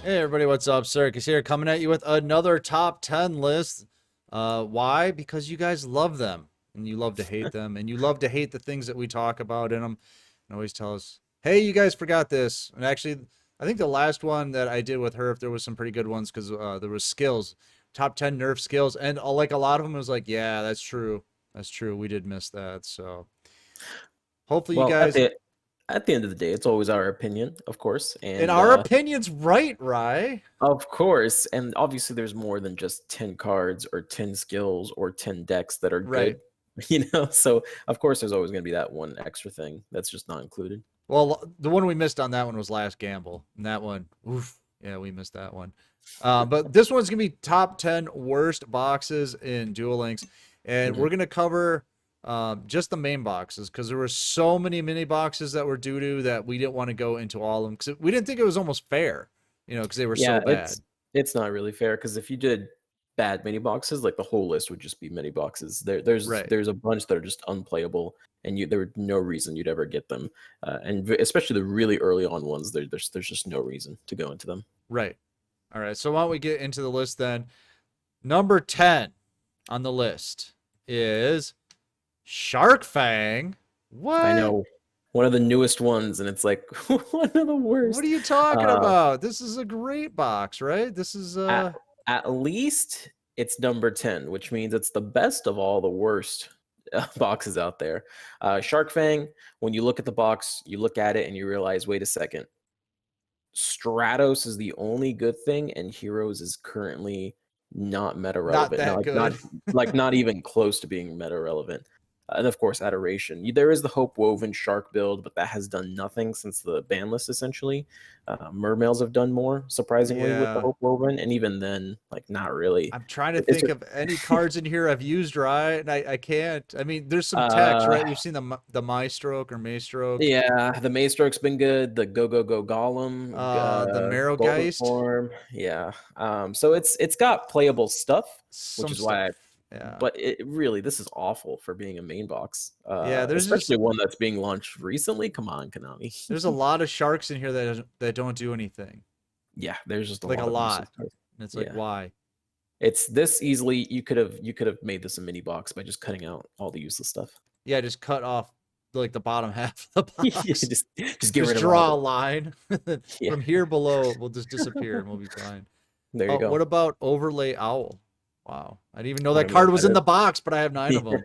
Hey everybody, what's up? Circus here, coming at you with another top 10 list. Why? Because you guys love them, and you love to hate them, and you love to hate the things that we talk about in them, and always tell us, hey, you guys forgot this. And actually, I think the last one that I did with her, if there was some pretty good ones, because there was skills, top 10 nerf skills, and like a lot of them was like, yeah, that's true. That's true. We did miss that. So hopefully you Well, guys, at the end of the day, it's always our opinion, of course, in and our opinions, right, Rye? and obviously, there's more than just 10 cards or 10 skills or 10 decks that are Right. good, you know. So of course, there's always going to be that one extra thing that's just not included. Well, the one we missed on that one was Last Gamble. And that one, oof, yeah, we missed that one. But this one's gonna be top 10 worst boxes in Duel Links, and hmm we're gonna cover just the main boxes because there were so many mini boxes that were doo doo that we didn't want to go into all of them because we didn't think it was almost fair, because they were so Yeah, bad. it's not really fair because if you did bad mini boxes, like the whole list would just be mini boxes. There's Right, there's a bunch that are just unplayable, and there would no reason you'd ever get them. Especially the really early on ones, there's just no reason to go into them. right. All right. So why don't we get into the list then? Number 10 on the list is Sharkfang. I What? know, one of the newest ones, and it's like one of the What are worst. you talking Uh, about? This is a great box, right? This is at at least it's number 10, which means it's the best of all the worst boxes out there. Sharkfang, when you look at the box, you look at it and you realize, wait a second, Stratos is the only good thing, and Heroes is currently not meta not relevant. that good. Not even close to being meta relevant. And of course, Adoration. There is the Hope Woven Shark build, but that has done nothing since the ban list, essentially. Mermails have done more, surprisingly, with the Yeah. Hope Woven, and even then, like, not really. I'm trying to It's think of any cards in here I've used right, and I can't. I mean, there's some text, uh, right? You've seen the My Stroke or Maystroke, yeah, the Maystroke's been good. The Go Go Go Golem, the Golden Marrowgeist, Form, yeah. So it's got playable stuff, which some is why. stuff. Yeah. But it really, this is awful for being a main box, Yeah, especially one that's being launched recently. Come on, there's a Konami. lot of sharks in here that don't do anything. Yeah, there's just a Like a lot of useless lot. cards. And it's like, Yeah, why? it's this easily. You could have made this a mini box by just cutting out all the useless stuff. Yeah, just cut off like the bottom half of the Yeah, box. just get Just rid of all of draw a it. line. Yeah, From here below will just disappear and we'll be fine. there you Oh, go. what about Overlay Owl? Wow. I didn't even know I that don't know card what was that in is. the box, but I have 9 of them.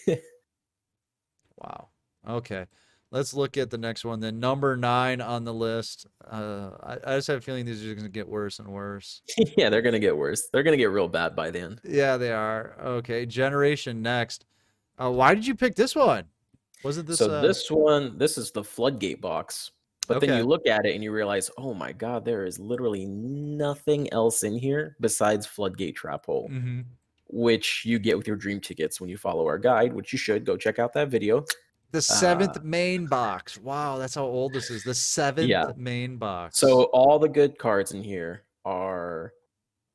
Yeah. Wow. Okay. Let's look at the next one then. Number 9 on the list. I just have a feeling these are going to get worse and worse. Yeah, they're gonna get worse. They're gonna get real bad by the end. Yeah, they are. Okay. Generation Next. Why did you pick this one? Wasn't this So this is the Floodgate box. But then you okay. look at it and you realize, oh my god, there is literally nothing else in here besides Floodgate Trap Hole, Mm-hmm. which you get with your dream tickets when you follow our guide, which you should go check out that video. The Uh, 7th main box. Wow, that's how old this is. The 7th yeah. main So box. all the good cards in here are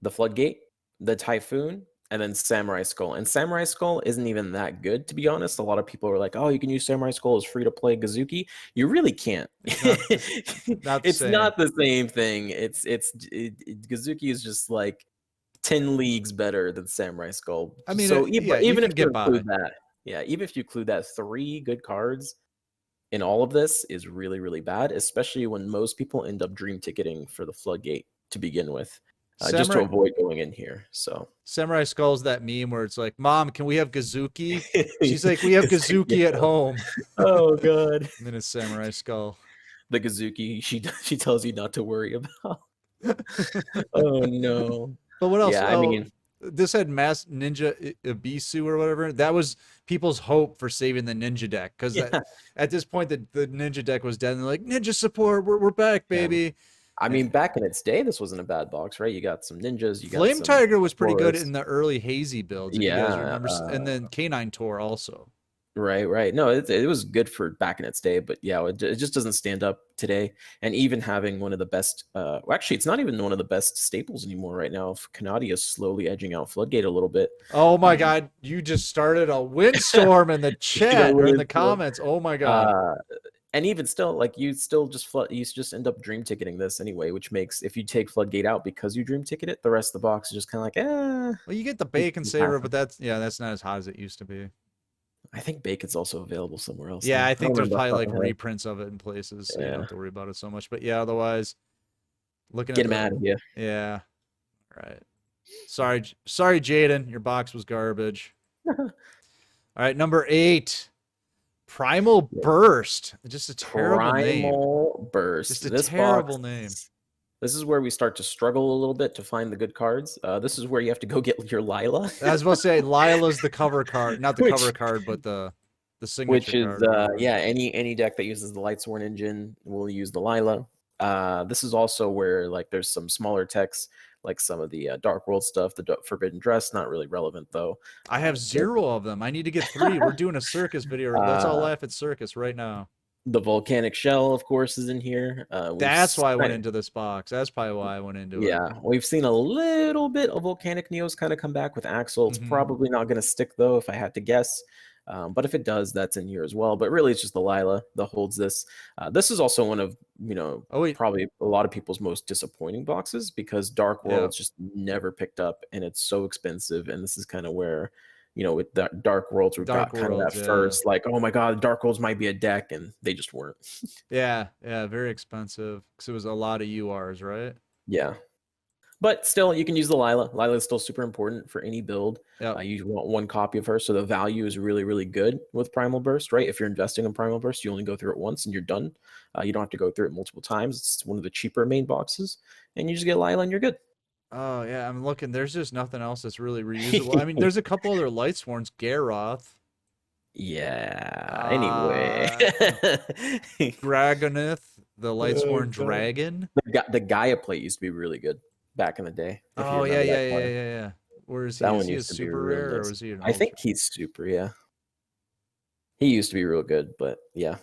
the Floodgate, the Typhoon, and then Samurai Skull. And Samurai Skull isn't even that good, to be honest. A lot of people are like, "Oh, you can use Samurai Skull as free to play Gazuki." You really can't. It's not the It's same. not the same thing. Gazuki is just like 10 leagues better than Samurai Skull. I mean, So, yeah, but you even if can you get by. include that, yeah, even if you include that, 3 good cards in all of this is really, really bad, especially when most people end up dream ticketing for the Floodgate to begin with, just to Samurai avoid going in here. So Samurai Skull's that meme where it's like, "Mom, can we have Gazuki?" She's like, "We have it's like, Gazuki at yeah. home." Oh god, And then it's Samurai Skull. the Gazuki she tells you not to worry about. Oh no. But what else? Yeah, I Oh, mean, this had Mass Ninja Ibisu or whatever. That was people's hope for saving the ninja deck because yeah, at this point the ninja deck was dead. And they're like, "Ninja support, we're back, yeah. baby." I And mean, back in its day, this wasn't a bad box, right? You got some ninjas, you got Flame some Tiger was pretty good auras. in the early hazy builds, if you guys Yeah, remember. And then Canine Tor also. right, right. No, it was good for back in its day, but yeah, it just doesn't stand up today. And even having one of the best, well, actually, it's not even one of the best staples anymore right now. Canadi is slowly edging out Floodgate a little bit. Oh my Um, God, you just started a windstorm in the you know chat or what in the it's comments. Oh my God. uh, And even still, like you still just you just end up dream ticketing this anyway, which makes if you take Floodgate out because you dream ticket it, the rest of the box is just kind of like, Well, you get the you bacon can saver, pass but it. that's not as hot as it used to be. I think bacon's also available somewhere else Yeah, now. I I don't think there's remember off probably the top like of my head. reprints of it in places, so you don't Yeah, have to worry about it so much. But yeah, otherwise, looking get at him the out of here. yeah, right. Sorry, Jaden, your box was garbage. All right, number 8, Primal Burst. Just a terrible name. Primal Just Burst. a This terrible box. name. This is where we start to struggle a little bit to find the good cards. This is where you have to go get your Lila, I was about to say Lila's the cover card, not the cover which card, but the which signature is card or whatever. yeah, any deck that uses the Lightsworn engine will use the Lila. This is also where like there's some smaller techs like some of the Dark World stuff. The Forbidden Dress, not really relevant though. I have The 0 of them. I need to get 3. We're doing a circus video. Let's all uh, laugh at circus right now. the Volcanic Shell, of course, is in here. That's why I went into this box. That's probably why I went into it. Yeah, we've seen a little bit of Volcanic Neos kind of come back with Axel. It's Hmm. probably not going to stick though, if I had to guess. But if it does, that's in here as well. But really, it's just the Lila that holds this. This is also one of Oh wait, probably a lot of people's most disappointing boxes because Dark yeah, Worlds just never picked up, and it's so expensive. And this is kind of where with that Dark Worlds, we Dark got kind of Worlds. that Yeah, first like, oh my god, Dark Worlds might be a deck, and they just weren't. yeah, very expensive because it was a lot of URs, right? Yeah. But still, you can use the Lila. Lila is still super important for any build. Yep. You want one copy of her, so the value is really, really good with Primal Burst, right? If you're investing in Primal Burst, you only go through it once and you're done. You don't have to go through it multiple times. It's one of the cheaper main boxes, and you just get Lila and you're good. Oh yeah, I'm looking. There's just nothing else that's really reusable. I mean, there's a couple other Lightsworns. Garoth, Yeah. Anyway, uh, Dragonith, the oh Lightsworn god, Dragon. the Gaia plate used to be really good back in the day. If you Oh yeah, remember that yeah, yeah, card, yeah, yeah. Where is that he? Is one he a used to be super real rare or nice. was he an I think ultra? he's super. Yeah, he used to be real good, but yeah,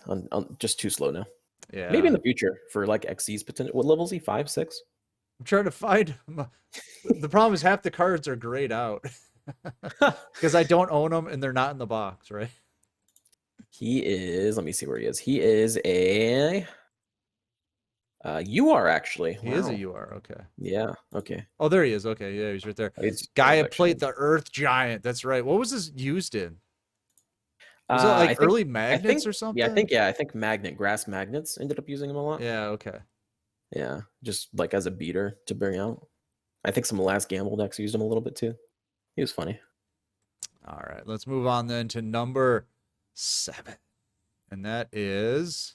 just too slow now. Maybe in Yeah. the future for like XC's potential. What level is he? 5, 6? I'm trying to find him. The problem is half the cards are grayed out because I don't own them and they're not in the box, right? He is. Let me see where he is. He is a UR actually. He is a Wow. UR. Okay. Yeah. Okay. Oh, there he is. Okay. Yeah, he's right there. It's Gaia actually. Plate, the Earth Giant. That's right. What was this used in? Was it like I think. early I magnets think. or Yeah. I something? think. Yeah. I think grass magnets ended up using him a lot. Yeah. Okay. Yeah. Just like as a beater to bring out. I think some last gamble decks used him a little bit too. He was funny. All right. Let's move on then to number 7. And that is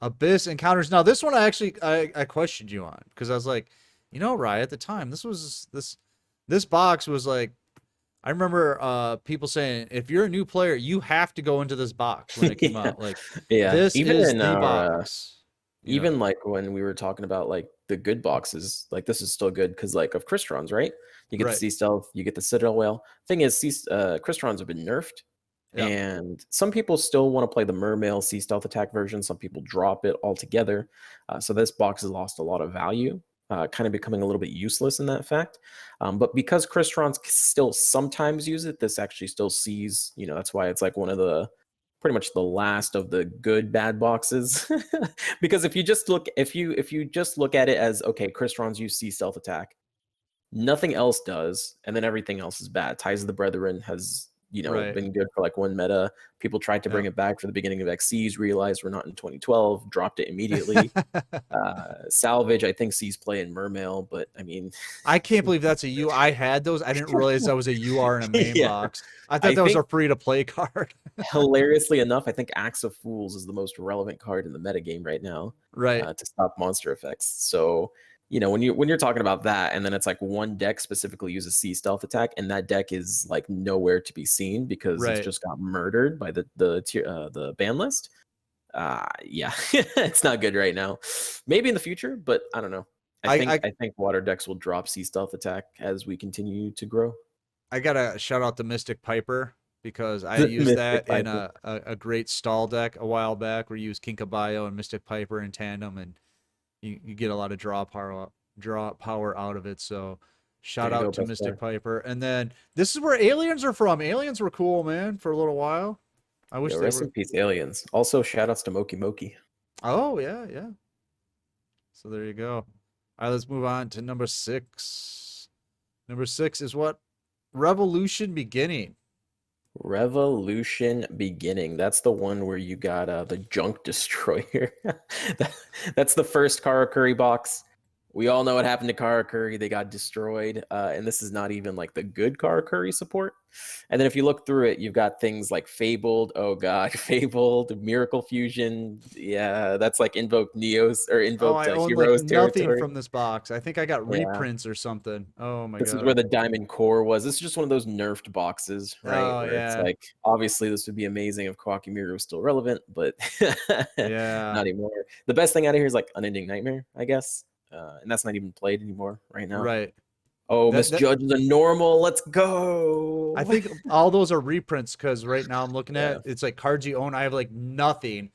Abyss Encounters. Now, this one I questioned you on because I was like, Ryan, at the time, this box was like, I remember people saying if you're a new player, you have to go into this box when it came Yeah. out. Like, Yeah. this Even is in the our box. even like when we were talking about like the good boxes, like this is still good because like of Cristrons, right? You get the Right. Sea Stealth, you get the Citadel Whale. Thing is, Cristrons have been nerfed, Yeah. and some people still want to play the Mermail Sea Stealth attack version. Some people drop it altogether. So this box has lost a lot of value, kind of becoming a little bit useless in that fact. But because Cristrons still sometimes use it, this actually still sees, that's why it's like one of the pretty much the last of the good bad boxes. Because if you just look at it as okay, Cristrons use Sea Stealth attack, nothing else does, and then everything else is bad. Ties of the Brethren has Right. been good for like one meta. People tried to bring Yeah. it back for the beginning of XCs, realized we're not in 2012, dropped it immediately. Salvage, I think, sees play in Mermail, but I mean, I can't believe that's a U. I had those. I didn't realize that was a UR in a main yeah, box. I thought I that was think a free to play card. hilariously enough, I think Axe of Fools is the most relevant card in the metagame right now Right. to stop monster effects. So, when you're talking about that, and then it's like one deck specifically uses Sea Stealth attack, and that deck is like nowhere to be seen because it's Right. just got murdered by the ban list. Yeah, it's not good right now. Maybe in the future, but I don't know. I think water decks will drop Sea Stealth attack as we continue to grow. I gotta shout out the Mystic Piper because I The used Mystic that in Piper. a great stall deck a while back where you use Kinkabayo and Mystic Piper in tandem and you get a lot of draw power out of it. So There shout you go, out to best Mystic player. Piper. And then this is where aliens are from. Aliens were cool, man, for a little while. I wish Yo, they rest were. in peace, aliens. Also, shout outs to Moki Moki. Oh yeah, yeah. So there you go. All right, let's move on to number 6. Number 6 is what? Revolution Beginning. Revolution Beginning. That's the one where you got the Junk Destroyer. That's the first Karakuri box. We all know what happened to Karakuri. They got destroyed. And this is not even like the good Karakuri support. And then if you look through it, you've got things like Fabled. Oh god, Fabled, Miracle Fusion. Yeah, that's like invoked Neos or Oh, invoked I own like Heroes nothing territory. from this box. I think I got Yeah. reprints or something. Oh my This is where god. the diamond core was. This is just one of those nerfed boxes, right? Oh Where it's yeah. like, obviously, this would be amazing if Kawaki was still relevant, but Yeah. not anymore. The best thing out of here is like Unending Nightmare, I guess. And that's not even played anymore right now. Right. Oh, That Misjudge is a normal. Let's I go. think all those are reprints because right now I'm looking Yeah, at it's like cards you own. I have like nothing,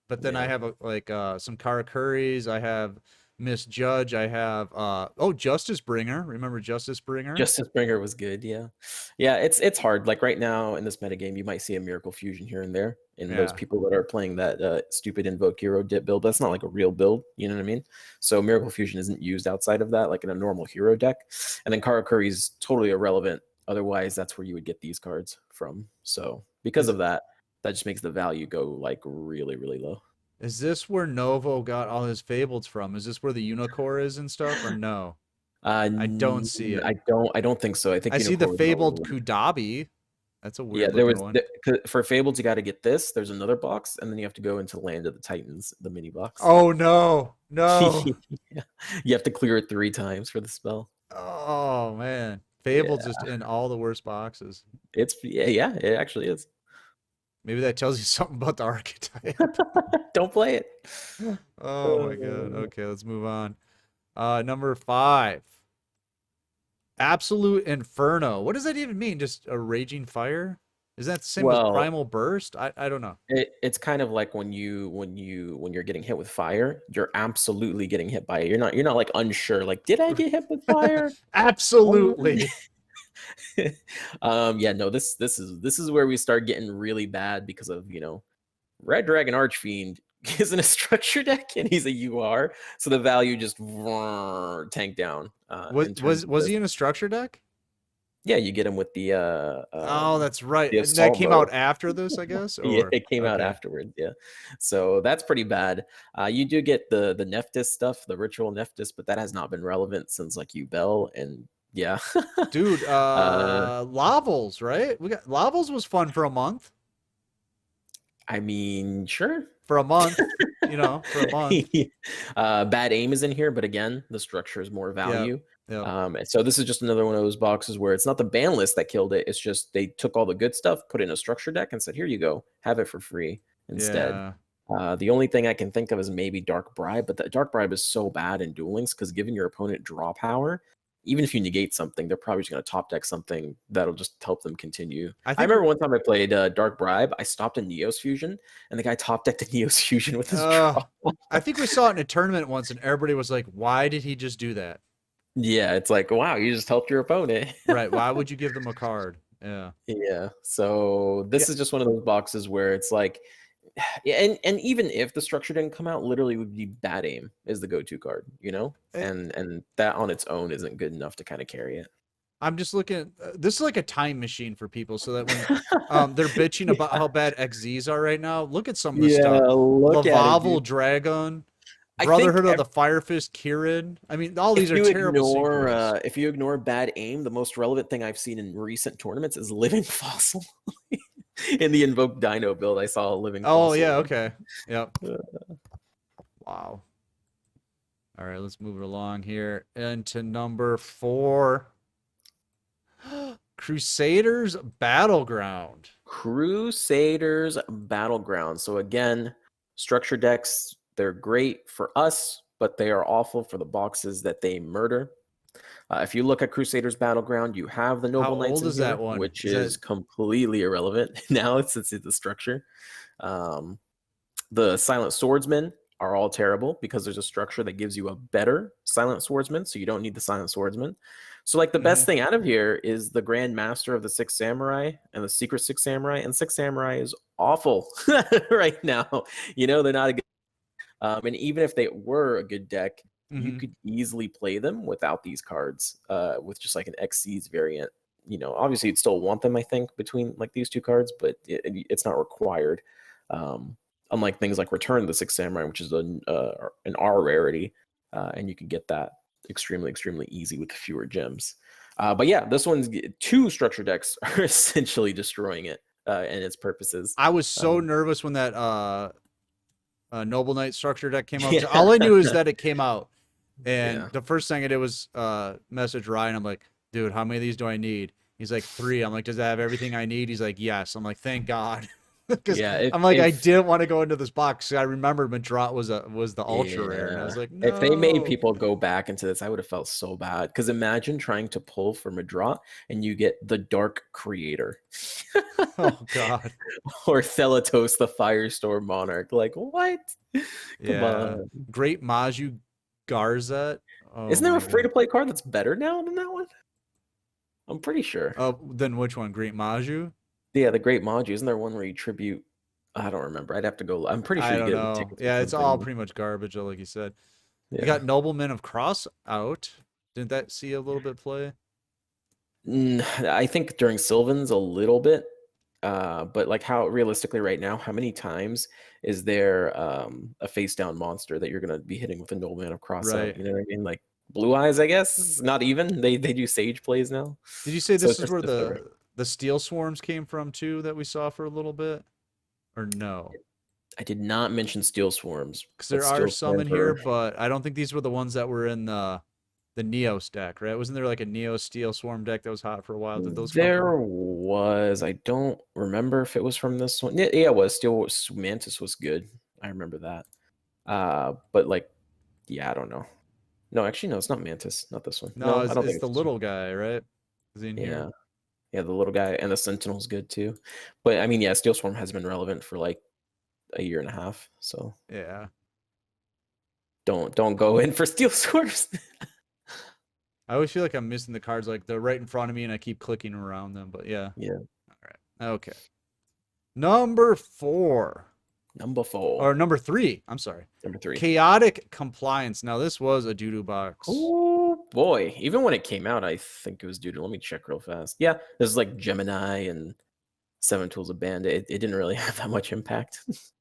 but then I yeah. have like some Karakuris. I have Misjudge. I have Justice Bringer. Remember Justice Bringer? Justice Bringer was good, yeah. Yeah, it's hard. Like right now in this metagame, you might see a Miracle Fusion here and there. And those Yeah. people that are playing that stupid Invoke Hero dip build, that's not like a real build, you know what I mean? So Miracle Fusion isn't used outside of that, like in a normal hero deck. And then Karakuri is totally irrelevant. Otherwise, that's where you would get these cards from. So because Is of that, that just makes the value go like really, really low. is this where Novo got all his fables from? Is this where the Unicore is and stuff, or no? I don't see it. I don't think so. I think I see the Unicorn was an fabled old one. Kudabi. That's a Yeah, weird looking one. for Fabled, you got to get this. There's another box, and then you have to go into Land of the Titans, the mini box. Oh no, no. Yeah. You have to clear it 3 times for the spell. Oh man, Fable Yeah, just in all the worst boxes. yeah, it actually is. Maybe that tells you something about the archetype. Don't play it. Oh my god. Okay, let's move on. Number 5. Absolute Inferno. What does that even mean? Just a raging fire? Is that the same as Well, Primal Burst? I don't know. it's kind of like when you're getting hit with fire, you're absolutely getting hit by it. You're not like unsure, like, did I get hit with fire? Absolutely. Yeah, no, this is where we start getting really bad because of Red Dragon Archfiend isn't a structure deck and he's a UR, so the value just tanked down Was in terms was of was this. he in a structure deck? Yeah, you get him with Oh, that's right. the And that assault came mode. out after this, I guess, Yeah, or it came out okay. afterwards. Yeah, so that's pretty bad. You do get the Nephthys stuff, the ritual Nephthys, but that has not been relevant since like Ubel and yeah. Dude, uh, Lavels, right? We got Lavels was fun for a month. I mean, sure. For a month, for a month. Bad aim is in here, but again, the structure is more Yeah. value. Yep. And so this is just another one of those boxes where it's not the ban list that killed it. It's just they took all the good stuff, put it in a structure deck, and said, "Here you go, have it for free instead." Yeah. The only thing I can think of is maybe Dark Bribe, but that Dark Bribe is so bad in Duel Links because giving your opponent draw power, even if you negate something, they're probably just going to top deck something that'll just help them continue. I I think remember one time I played Dark Bribe, I stopped a Neos Fusion, and the guy top decked a Neos Fusion with his uh draw. I think we saw it in a tournament once and everybody was like, "Why did he just do that?" Yeah, it's like, wow, you just helped your opponent. Right. Why would you give them a card? Yeah. Yeah, so Yeah. this is just one of those boxes where it's like, yeah, and even if the structure didn't come out, literally would be Bad Aim is the go-to card, Eh, and that on its own isn't good enough to kind of carry it. I'm just looking this is like a time machine for people so that when they're bitching about how bad XZs are right now, look at some of the Yeah, stuff. look at it, Lavavel dude. Dragon, I think Brotherhood of the Firefist Kirin. I mean, all these if are you terrible ignore synchros. if you ignore Bad Aim, the most relevant thing I've seen in recent tournaments is Living Fossil. In the Invoked Dino build, I saw a Living Oh Fossil. yeah, okay. Yep. Uh, Wow. All right, let's move it along here. Into number 4. Crusaders Battleground. Crusaders Battlegrounds. So again, structure decks, they're great for us, but they are awful for the boxes that they murder. If you look at Crusaders Battleground, you have the How Noble Knights old in is that here, one? which Is that is completely irrelevant now since it's the structure. Um, the Silent Swordsmen are all terrible because there's a structure that gives you a better Silent Swordsman, so you don't need the Silent Swordsman. So like the Mhm. best thing out of here is the Grand Master of the Six Samurai and the Secret Six Samurai, and Six Samurai is awful right now. They're not a good. And even if they were a good deck, you Mhm. could easily play them without these cards, with just like an Xyz variant. Obviously you'd still want them, I think, between like these two cards, but it's not required. Um, Unlike things like Return of the Sixth Samurai, which is an R rarity, and you can get that extremely, extremely easy with fewer gems. But yeah, this one's two structure decks are essentially destroying it and its purposes. I was so Um, nervous when that Noble Knight structure deck came out. 'Cause yeah, all I knew is that it came out, and yeah. the first thing I did was message Ryan. I'm like, dude, how many of these do I need? He's like, 3. I'm like, does that have everything I need? He's like, yes. I'm like, thank God. Because Yeah, if I'm like, I if didn't want to go into this box. I remembered Madrat was the ultra rare, and I yeah, was like, if they made no. people go back into this, I would have felt so bad. Because imagine trying to pull from a draw and you get the Dark Creator Oh God. or Thelatos, the Firestorm Monarch. Like, what? Come Yeah. on. Great Maju Garzet. Oh Isn't there a my free God. to play card that's better now than that one? I'm pretty sure. Then which one? Great Maju? Yeah, the Great Maju. Isn't there one where you tribute? I don't remember. I'd have to go. I'm pretty sure I you don't get it with know. tickets or Yeah, it's all something. pretty much garbage, like you said. You Yeah. got Noblemen of Cross out. Didn't that see a little bit play? I think during Sylvan's a little bit, but like how realistically right now, how many times is there a face down monster that you're gonna be hitting with a Nobleman of Cross out? Right. You know what I mean? Like Blue Eyes, I guess. Not even they do Sage plays now, Did you say so this it's is just where different. the Steel Swarms came from too that we saw for a little bit? Or no? I did not mention Steel Swarms, Because but there are Steel some in Swarms here, are. but I don't think these were the ones that were in the Neos deck, right? Wasn't there like a Neo Steel Swarm deck that was hot for a while? Did those come from? There was. I don't remember if it was from this one. Yeah, it was. Steel Mantis was good. I remember that. But like, yeah, I don't know. No, actually, no, it's not Mantis. Not this one. No, No, I don't it's think the it's this one. little guy, right? Is he in here? Yeah. Yeah, the little guy and the Sentinel's good too. But I mean, yeah, Steel Swarm has been relevant for like a year and a half. So Yeah. don't go in for Steel Swarms. I always feel like I'm missing the cards, like they're right in front of me and I keep clicking around them. But yeah. Yeah. All right. Okay. Number 4. Number 4. Or number 3. I'm sorry. Number 3. Chaotic Compliance. Now, this was a doo-doo box. Oh boy. Even when it came out, I think it was due to, let me check real fast. Yeah, there's like Gemini and Seven Tools of Bandit. It didn't really have that much impact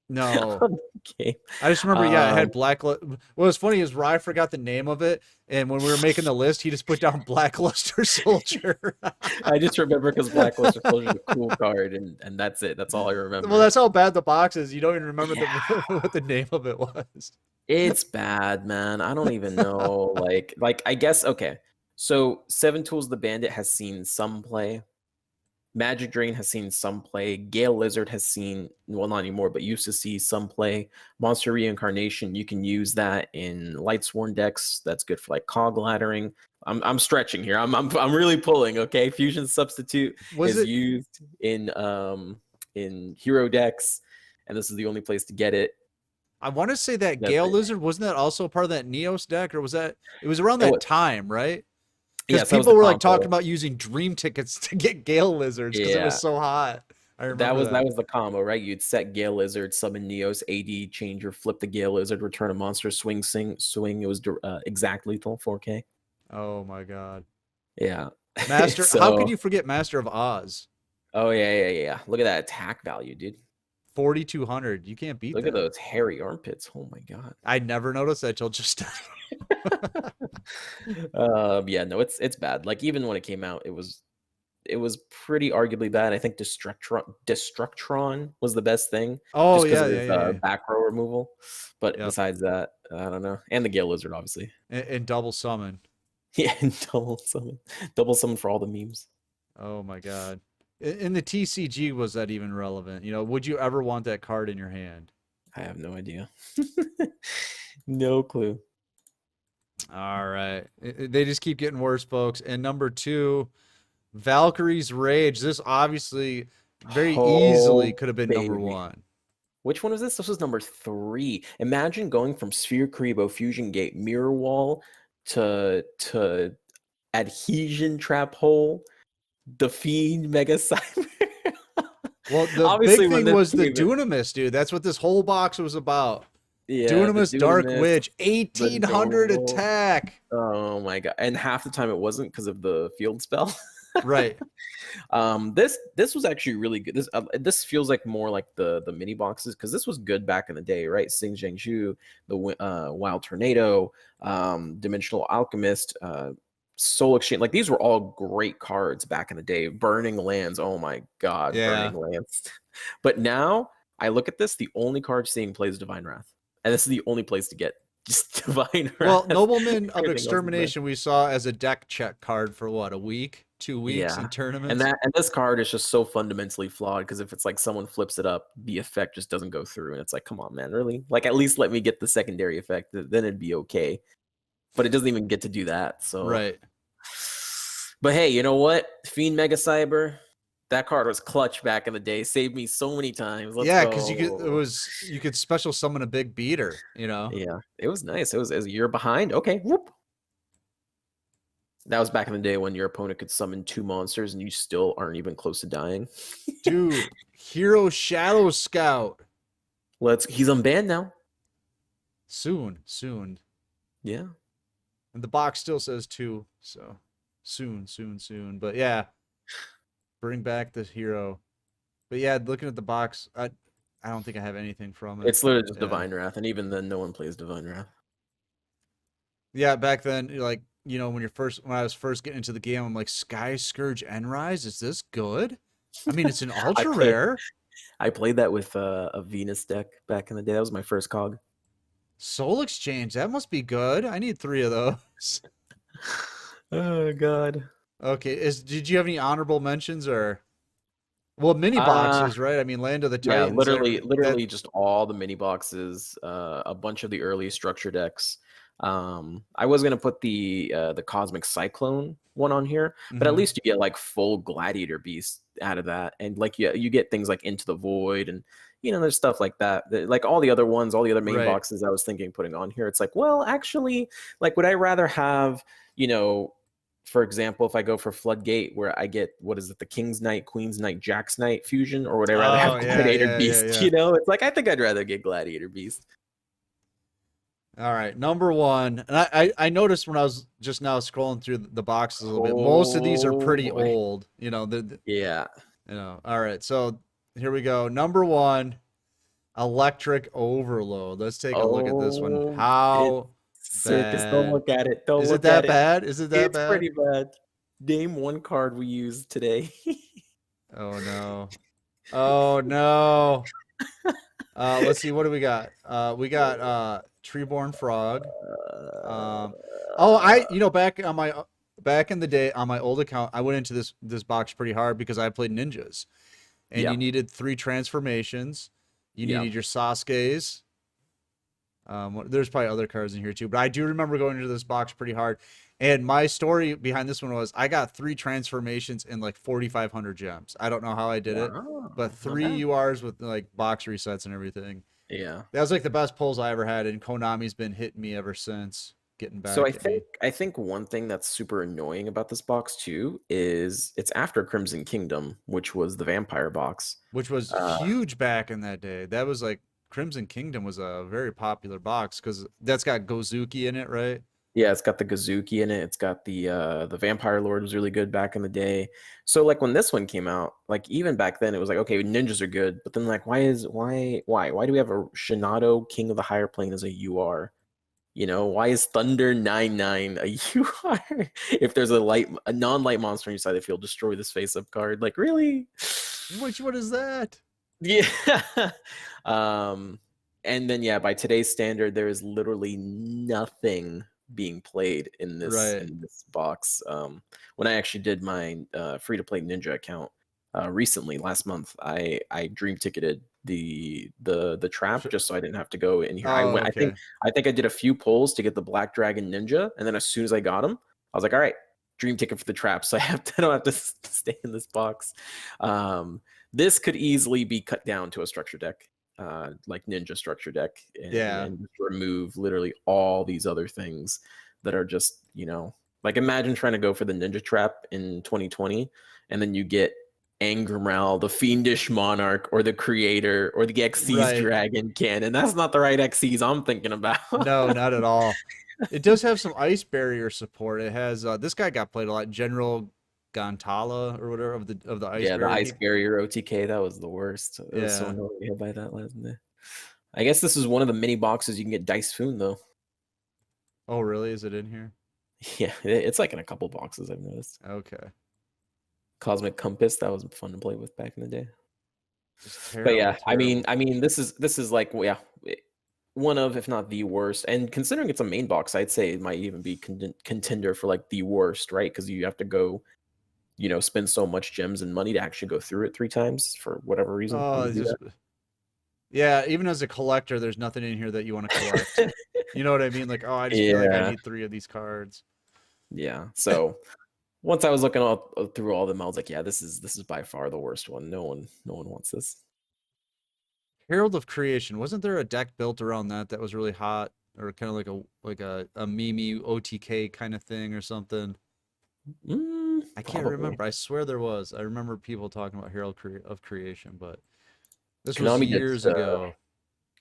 No. on the game. I just remember, yeah, it Um, had What was funny is Rye forgot the name of it, and when we were making the list, he just put down Blackluster Soldier. I just remember because Blackluster Soldier is a cool card, and that's it. That's all I Well, remember. that's how bad the box is. You don't even remember Yeah, what the name of it was. it's bad, man. I don't even know. Like I guess okay. So Seven Tools the Bandit has seen some play. Magic Drain has seen some play. Gale Lizard has seen, well, not anymore, but used to see some play. Monster Reincarnation, you can use that in Lightsworn decks. That's good for like cog laddering. I'm stretching here. I'm really pulling. Okay, Fusion Substitute Was is it? used in hero decks, and this is the only place to get it. I want to say that That's Gale it. Lizard wasn't that also part of that Neos deck, or was that? It was around It that was, time, right? Because yes, that was the people were like talking combo. about using dream tickets to get Gale Lizards because it was Yeah, so hot. I that remember was that that. was the combo, right? You'd set Gale Lizard, summon Neos, AD, change or flip the Gale Lizard, return a monster, swing. It was exact lethal, 4K. Oh my god. Yeah. Master, how could So, you forget Master of Oz? oh yeah. Look at that attack value, dude. 4,200. You can't beat Look at that. those hairy armpits. Oh my god. I never noticed that till just Yeah, no, it's bad. Like even when it came out, it was pretty arguably bad. I think Destructron was the best thing, Oh just because yeah, of yeah, his yeah, yeah. back row removal. But Yep. besides that, I don't know. And the Gale Lizard, obviously. And double summon. Yeah, and double summon for all the memes. Oh my god. In the TCG, was that even relevant? Would you ever want that card in your hand? I have no idea. No clue. All right. They just keep getting worse, folks. And number 2, Valkyries Rage. This obviously very easily Oh could have been number baby. 1. Which one was this? This was number 3. Imagine going from Sphere Karibo, Fusion Gate, Mirror Wall to Adhesion Trap Hole, the Fiend Mega Cyber. Well, the big Obviously, when thing this was the came in, Dunamis, dude. That's what this whole box was about. yeah, the Dunamis Dark Dunamis, Witch, the 1800 normal. attack. Oh my god! And half the time it wasn't because of the field spell. Right. This was actually really good. This feels like more like the mini boxes because this was good back in the day, right? Sing Zhangzhu, the Wild Tornado, Dimensional Alchemist, Soul Exchange. Like these were all great cards back in the day. Burning Lands. Oh my god, Yeah. Burning Lands. But now I look at this. The only card seeing plays Divine Wrath, and this is the only place to get just Divine Well, Wrath. Nobleman of Everything else is there. Extermination we saw as a deck check card for what, a week, 2 weeks in Yeah. And tournaments. that and this card is just so fundamentally flawed because if it's like someone flips it up, the effect just doesn't go through. And it's like, come on, man, really? Like at least let me get the secondary effect, then it'd be okay. But it doesn't even get to do that. So Right. but hey, you know what? Fiend Mega Cyber, that card was clutch back in the day. Saved me so many times. Let's Yeah, go. because you could special summon a big beater, you know? Yeah, it was nice. It was a year behind. Okay, whoop. That was back in the day when your opponent could summon 2 monsters and you still aren't even close to dying. Dude, Hero Shadow Scout. He's unbanned now. Soon. Yeah. And the box still says 2, so soon. But yeah, bring back this hero. But yeah, looking at the box, I don't think I have anything from it. It's literally just Yeah. Divine Wrath, and even then no one plays Divine Wrath. Yeah, back then, like, you know, when I was first getting into the game, I'm like, Sky Scourge Enrise, is this good? I mean, it's an ultra rare. I played that with a Venus deck back in the day. That was my first cog. Soul Exchange, that must be good. I need 3 of those. Oh god. Okay, did you have any honorable mentions or well, mini boxes, right? I mean, Land of the Yeah, Titans. literally just all the mini boxes, a bunch of the early structure decks. I was gonna put the Cosmic Cyclone one on here, but at Mhm. least you get like full Gladiator Beast out of that, and like you get things like Into the Void, and there's stuff like that. Like all the other ones, all the other main Right. boxes I was thinking putting on here. It's like, well, actually, like would I rather have for example, if I go for Floodgate, where I get what is it, the King's Knight, Queen's Knight, Jack's Knight fusion, or would I rather have Oh, yeah, Gladiator yeah, Beast? yeah. It's like I think I'd rather get Gladiator Beast. All right, number 1. And I noticed when I was just now scrolling through the boxes a little bit, most of these are Oh pretty boy. old. Yeah. All right, so here we go. Number 1, Electric Overload. Let's take a look at this one. Oh, it's How circus. Don't bad? look at it. Don't Is it look at that it. bad? Is it that It's bad? pretty bad. Name one card we used today. Oh no. Oh no. Let's see, what do we got? We got Treeborn Frog. Oh, back in the day on my old account, I went into this box pretty hard because I played ninjas, and Yeah. you needed 3 transformations. You Yeah. needed your Sasuke's. There's probably other cards in here too, but I do remember going into this box pretty hard. And my story behind this one was I got 3 transformations and like 4,500 gems. I don't know how I did it, Wow, but not 3 bad. URs with like box resets and everything. Yeah. That was like the best pulls I ever had, and Konami's been hitting me ever since, getting So back at me. I think one thing that's super annoying about this box too is it's after Crimson Kingdom, which was the vampire box. Which was huge back in that day. That was like Crimson Kingdom was a very popular box because that's got Gozuki in it, right? Yeah, it's got the Gazuki in it. It's got the Vampire Lord was really good back in the day. So like when this one came out, like even back then it was like, okay, ninjas are good, but then like why do we have a Shinado King of the Higher Plane as a UR? Why is Thunder 9/9 a UR? If there's a non-light monster on your side, if you'll destroy this face-up card, like really? What is that? Yeah. And then yeah, by today's standard, there is literally nothing being played in this Right. box. When I actually did my free-to-play Ninja account recently last month, I dream ticketed the trap just so I didn't have to go in here. I Oh, went. okay. I think I did a few pulls to get the Black Dragon Ninja, and then as soon as I got him, I was like, all right, dream ticket for the trap, so I don't have to stay in this box. This could easily be cut down to a structure deck, like Ninja structure deck, Yeah. and just remove literally all these other things that are just like imagine trying to go for the Ninja trap in 2020, and then you get Angramel, the Fiendish Monarch, or the Creator, or the Xyz Right. Dragon Cannon. That's not the right Xyz I'm thinking about. No, not at all. It does have some ice barrier support. It has this guy got played a lot, General Gantala or whatever of the ice Yeah, the Ice barrier. Barrier OTK, that was the worst. It was so Yeah. annoying to hit by that last day. I guess this is one of the mini boxes you can get Dice Foon, though. Oh, really? Is it in here? Yeah, it's like in a couple boxes, I've noticed. Okay. Cosmic Compass, that was fun to play with back in the day. Just But terrible, yeah, I mean, terrible. this is like, yeah, one of, if not the worst. And considering it's a main box, I'd say it might even be contender for like the worst, right? Because you have to go, spend so much gems and money to actually go through it 3 times for whatever reason you Oh, would it's do just yeah, even as a collector, there's nothing in here that you want to collect. that. You know what I mean? Like, oh, I just feel like I Yeah, need 3 of these cards. yeah. So once I was looking through all of them, I was like, yeah, this is by far the worst one. No one wants this. Herald of Creation. Wasn't there a deck built around that was really hot, or kind of like a Mimi OTK kind of thing or something? I can't Probably. remember. I swear there was. I remember people talking about of Creation, but this was Konami did years ago.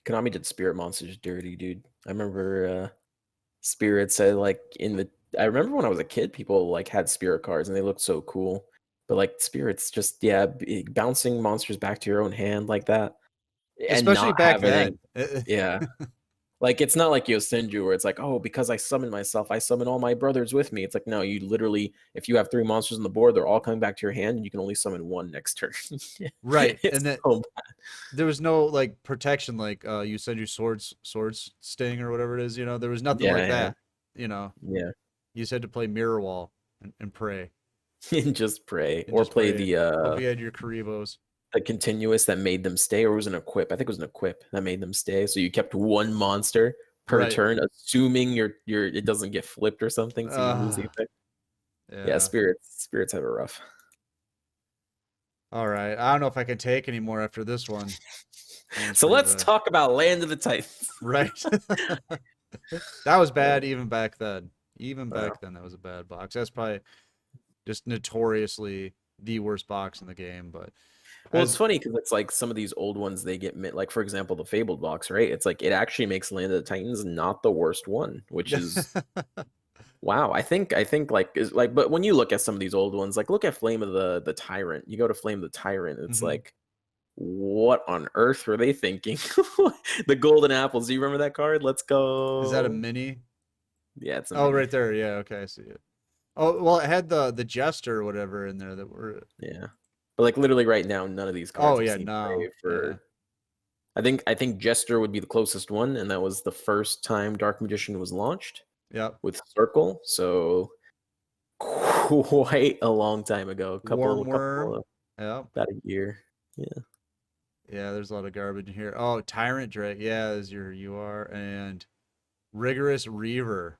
Konami did Spirit Monsters dirty, dude. I remember Spirit said like in the I remember when I was a kid, people like had Spirit cards and they looked so cool. But like Spirits just bouncing monsters back to your own hand like that and Especially not back having then. yeah. Like it's not like Yosenju where it's like, oh, because I summon myself, I summon all my brothers with me. It's like, no, you literally, if you have 3 monsters on the board, they're all coming back to your hand, and you can only summon one next turn. Right. It's And that so there was no like protection like you said your swords sting or whatever it is, there was nothing yeah, like yeah, that, you know. yeah. You just had to play Mirror Wall and pray And just pray and or just play pray. Hope you had your Karibos. the continuous that made them stay, or was an equip. I think it was an equip that made them stay. So you kept one monster per Right. turn, assuming your it doesn't get flipped or something, so you lose the Uh effect. Yeah, yeah. spirits have it rough. All right. I don't know if I can take anymore after this one. That one's So pretty let's bad. talk about Land of the Titans. Right. That was Uh, bad even back then. Even back then, that was a bad box. That's probably just notoriously the worst box in the game. But Well, it's as funny because it's like some of these old ones they get like for example the Fabled box, right? It's like it actually makes Land of the Titans not the worst one, which is wow. I think like is like, but when you look at some of these old ones, like look at Flame of the Tyrant. You go to Flame of the Tyrant, it's Mhm. like what on earth were they thinking? The Golden Apples. Do you remember that card? Let's Is that a go. mini? Yeah, it's a Oh, mini. right there. Yeah. Okay, I see it. Oh, well, it had the jester or whatever in there that were. Yeah, but like literally right now, none of these cards Oh have yeah, seen play no, yeah. for I think Jester would be the closest one, and that was the first time Dark Magician was launched Yep. with Circle. So quite a long time ago. Warm Couple worm. of Yep. about a year. Yeah. Yeah, there's a lot of garbage in here. Oh, Tyrant Drake. Yeah, is your UR and Rigorous Reaver.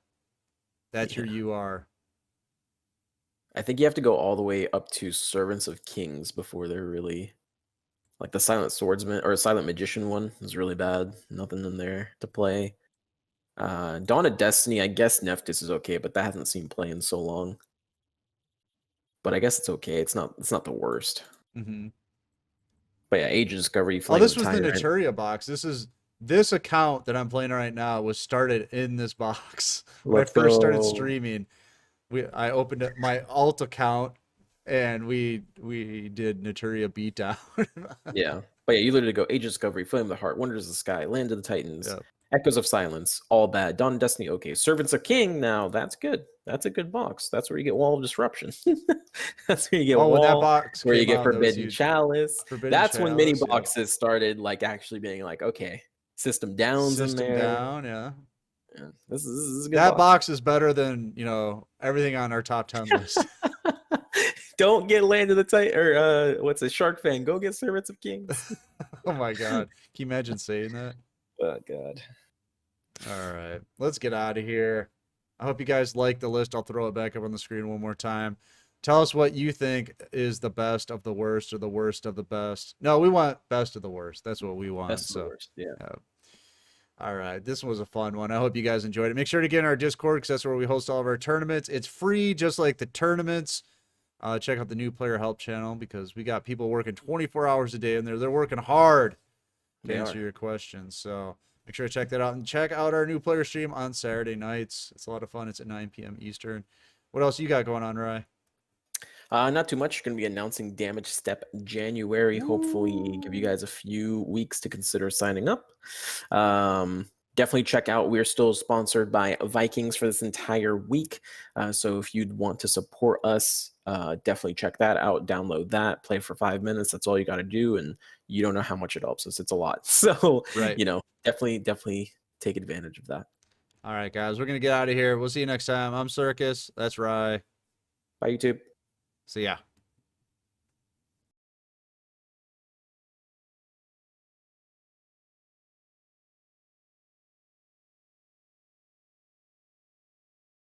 That's your Yeah. UR. I think you have to go all the way up to Servants of Kings before they're really like the Silent Swordsman or Silent Magician one is really bad. Nothing in there to play. Dawn of Destiny, I guess Nephthys is okay, but that hasn't seen play in so long. But I guess it's okay. It's not the worst. Hmm. But yeah, Age of Discovery, Oh, Flame of this the was the Tyrant. Naturia box. This account that I'm playing right now was started in this box. When I Let's first started go. streaming, I opened up my alt account and we did Naturia beatdown. Yeah. But yeah, you literally go Age of Discovery, Flame of the Heart, Wonders of the Sky, Land of the Titans, Yeah. Echoes of Silence, all bad. Dawn of Destiny, okay. Servants of King, now that's good. That's a good box. That's where you get Wall of Disruption. That's where you get Oh, when that Wall, box where you came get out, that was Forbidden huge. Chalice. Forbidden That's when mini Chalice, yeah. boxes started like actually being like, okay, System Downs in System there. down, yeah. Yeah, this is a good That box. box is better than, everything on our top 10 list. Don't get Land of the Titan or what's a Sharkfang. Go get Servants of Kings. Oh my God. Can you imagine saying that? Oh god. All right. Let's get out of here. I hope you guys like the list. I'll throw it back up on the screen one more time. Tell us what you think is the best of the worst or the worst of the best. No, we want best of the worst. That's what we want. Best of the So, worst. Yeah. yeah. All right. This was a fun one. I hope you guys enjoyed it. Make sure to get in our Discord because that's where we host all of our tournaments. It's free, just like the tournaments. Check out the new player help channel because we got people working 24 hours a day in there. They're working hard to They answer are. your questions. So make sure to check that out and check out our new player stream on Saturday nights. It's a lot of fun. It's at 9 p.m. Eastern. What else you got going on, Rye? Not too much. Going to be announcing Damage Step January. Hopefully, give you guys a few weeks to consider signing up. Definitely check out. We're still sponsored by Vikings for this entire week. So if you'd want to support us, definitely check that out. Download that. Play for 5 minutes. That's all you got to do, and you don't know how much it helps us. It's a lot. So Right. definitely take advantage of that. All right, guys. We're going to get out of here. We'll see you next time. I'm Circus. That's Rye. Bye, YouTube. See ya.